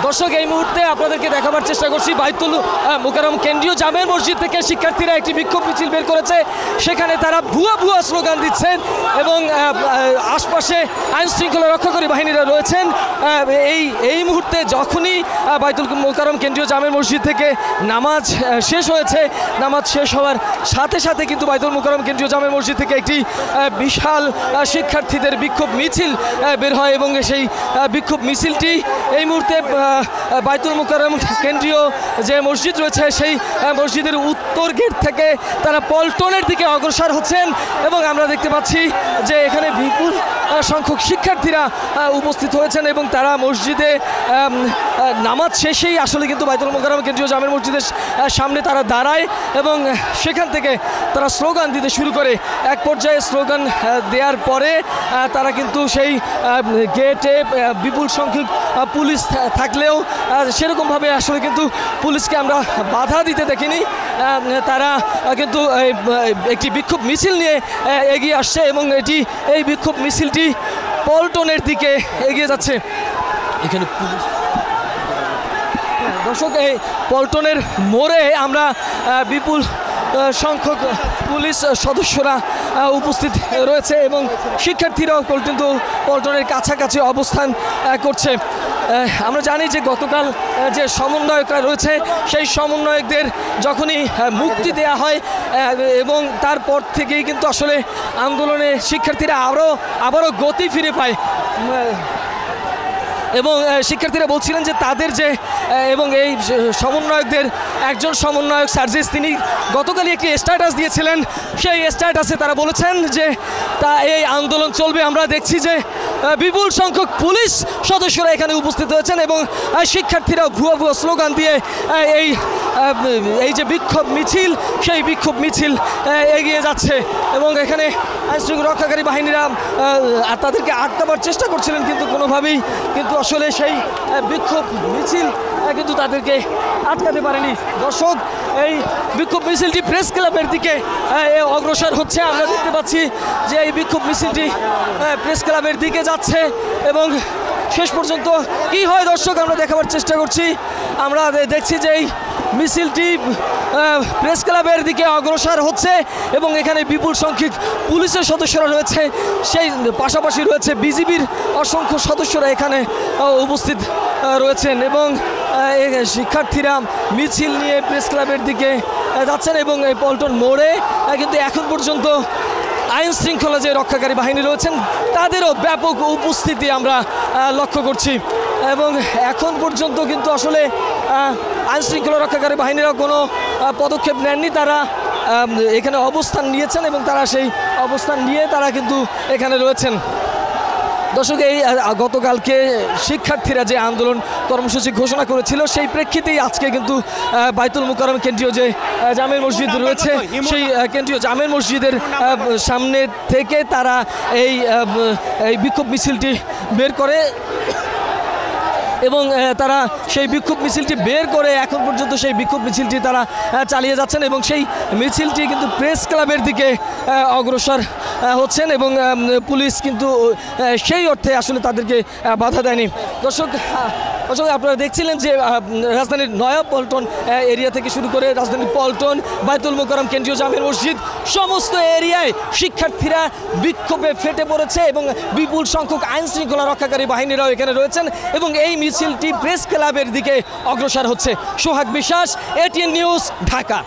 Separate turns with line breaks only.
দর্শক এই মুহূর্তে আপনাদেরকে দেখাবার চেষ্টা করছি বাইতুল মুকাররম কেন্দ্রীয় জামে মসজিদ থেকে শিক্ষার্থীরা একটি বিক্ষোভ মিছিল বের করেছে। সেখানে তারা ভুয়া স্লোগান দিচ্ছেন এবং আশপাশে আইন শৃঙ্খলা রক্ষাকারী বাহিনীরা রয়েছেন। এই মুহূর্তে যখনই বাইতুল মুকাররম কেন্দ্রীয় জামে মসজিদ থেকে নামাজ শেষ হয়েছে, নামাজ শেষ হওয়ার সাথে সাথে কিন্তু বাইতুল মুকাররম কেন্দ্রীয় জামে মসজিদ থেকে একটি বিশাল শিক্ষার্থীদের বিক্ষোভ মিছিল বের হয় এবং সেই বিক্ষোভ মিছিলটি এই মুহূর্তে বাইতুল মুকাররম কেন্দ্রীয় যে মসজিদ রয়েছে সেই মসজিদের উত্তর গেট থেকে তারা পল্টনের দিকে অগ্রসর হচ্ছেন এবং আমরা দেখতে পাচ্ছি যে এখানে বিপুল সংখ্যক শিক্ষার্থীরা উপস্থিত হয়েছেন এবং তারা মসজিদে নামাজ শেষেই আসলে কিন্তু বাইতুল মুকাররম কেন্দ্রীয় জামে মসজিদের সামনে তারা দাঁড়ায় এবং সেখান থেকে তারা স্লোগান দিতে শুরু করে। এক পর্যায়ে স্লোগান দেওয়ার পরে তারা কিন্তু সেই গেটে বিপুল সংখ্যক পুলিশ থাকলেও সেরকমভাবে আসলে কিন্তু পুলিশকে আমরা বাধা দিতে দেখিনি। তারা কিন্তু একটি বিক্ষোভ মিছিল নিয়ে এগিয়ে আসছে এবং এই বিক্ষোভ মিছিলটি পল্টনের দিকে এগিয়ে যাচ্ছে। এখানে পুলিশ দর্শক এই পল্টনের মোড়ে আমরা বিপুল সংখ্যক পুলিশ সদস্যরা উপস্থিত রয়েছে এবং শিক্ষার্থীরাও কিন্তু পল্টনের কাছাকাছি অবস্থান করছে। আমরা জানি যে গতকাল যে সমন্বয়করা রয়েছে সেই সমন্বয়কদের যখনই মুক্তি দেয়া হয় এবং তারপর থেকেই কিন্তু আসলে আন্দোলনে শিক্ষার্থীরা আবারও গতি ফিরে পায় এবং শিক্ষার্থীরা বলছিলেন যে তাদের যে এবং এই সমন্বয়কদের একজন সমন্বয়ক সার্জিস তিনি গতকালই একটি স্ট্যাটাস দিয়েছিলেন। সেই স্ট্যাটাসে তারা বলেছেন যে এই আন্দোলন চলবে। আমরা দেখছি যে বিপুল সংখ্যক পুলিশ সদস্যরা এখানে উপস্থিত হয়েছেন এবং শিক্ষার্থীরা ভুয়া স্লোগান দিয়ে এই যে বিক্ষোভ মিছিল সেই বিক্ষোভ মিছিল এগিয়ে যাচ্ছে এবং এখানে আইনশৃঙ্খলা রক্ষাকারী বাহিনীরা তাদেরকে আটকাবার চেষ্টা করছিলেন কিন্তু কোনোভাবেই কিন্তু আসলে সেই বিক্ষোভ মিছিল কিন্তু তাদেরকে আটকাতে পারেনি। দর্শক এই বিক্ষোভ মিছিলটি প্রেস ক্লাবের দিকে অগ্রসর হচ্ছে। আমরা দেখতে পাচ্ছি যে এই বিক্ষোভ মিছিলটি প্রেস ক্লাবের দিকে যাচ্ছে এবং শেষ পর্যন্ত কি হয় দর্শক আমরা দেখাবার চেষ্টা করছি। আমরা দেখছি যে এই মিছিলটি প্রেস ক্লাবের দিকে অগ্রসর হচ্ছে এবং এখানে বিপুল সংখ্যক পুলিশের সদস্যরা রয়েছে, সেই পাশাপাশি রয়েছে বিজিবির অসংখ্য সদস্যরা এখানে উপস্থিত রয়েছেন এবং শিক্ষার্থীরা মিছিল নিয়ে প্রেস ক্লাবের দিকে যাচ্ছেন এবং এই পল্টন মোড়ে কিন্তু এখন পর্যন্ত আইন শৃঙ্খলা যে রক্ষাকারী বাহিনী রয়েছেন তাদেরও ব্যাপক উপস্থিতি আমরা লক্ষ্য করছি এবং এখন পর্যন্ত কিন্তু আসলে আইন শৃঙ্খলা রক্ষাকারী বাহিনীরা কোনো পদক্ষেপ নেননি। তারা এখানে অবস্থান নিয়েছেন এবং তারা সেই অবস্থান নিয়ে তারা কিন্তু এখানে রয়েছেন। দর্শক এই গতকালকে শিক্ষার্থীরা যে আন্দোলন কর্মসূচি ঘোষণা করেছিল সেই প্রেক্ষিতেই আজকে কিন্তু বাইতুল মুকাররম কেন্দ্রীয় যে জামে মসজিদ রয়েছে সেই কেন্দ্রীয় জামে মসজিদের সামনে থেকে তারা এই বিক্ষোভ মিছিলটি বের করে এবং তারা সেই বিক্ষোভ মিছিলটি বের করে এখন পর্যন্ত সেই বিক্ষোভ মিছিলটি তারা চালিয়ে যাচ্ছেন এবং সেই মিছিলটি কিন্তু প্রেস ক্লাবের দিকে অগ্রসর হচ্ছেন এবং পুলিশ কিন্তু সেই অর্থে আসলে তাদেরকে বাধা দেয়নি। দর্শক আপনারা দেখছিলেন যে রাজধানীর নয়া পল্টন এরিয়া থেকে শুরু করে রাজধানীর পল্টন বাইতুল মুকাররম কেন্দ্রীয় জামে মসজিদ সমস্ত এরিয়ায় শিক্ষার্থীরা বিক্ষোভে ফেটে পড়েছে এবং বিপুল সংখ্যক আইন শৃঙ্খলা রক্ষাকারী বাহিনীরাও এখানে রয়েছেন এবং এই মিছিলটি প্রেস ক্লাবের দিকে অগ্রসর হচ্ছে। সোহাগ বিশ্বাস, ATN নিউজ, ঢাকা।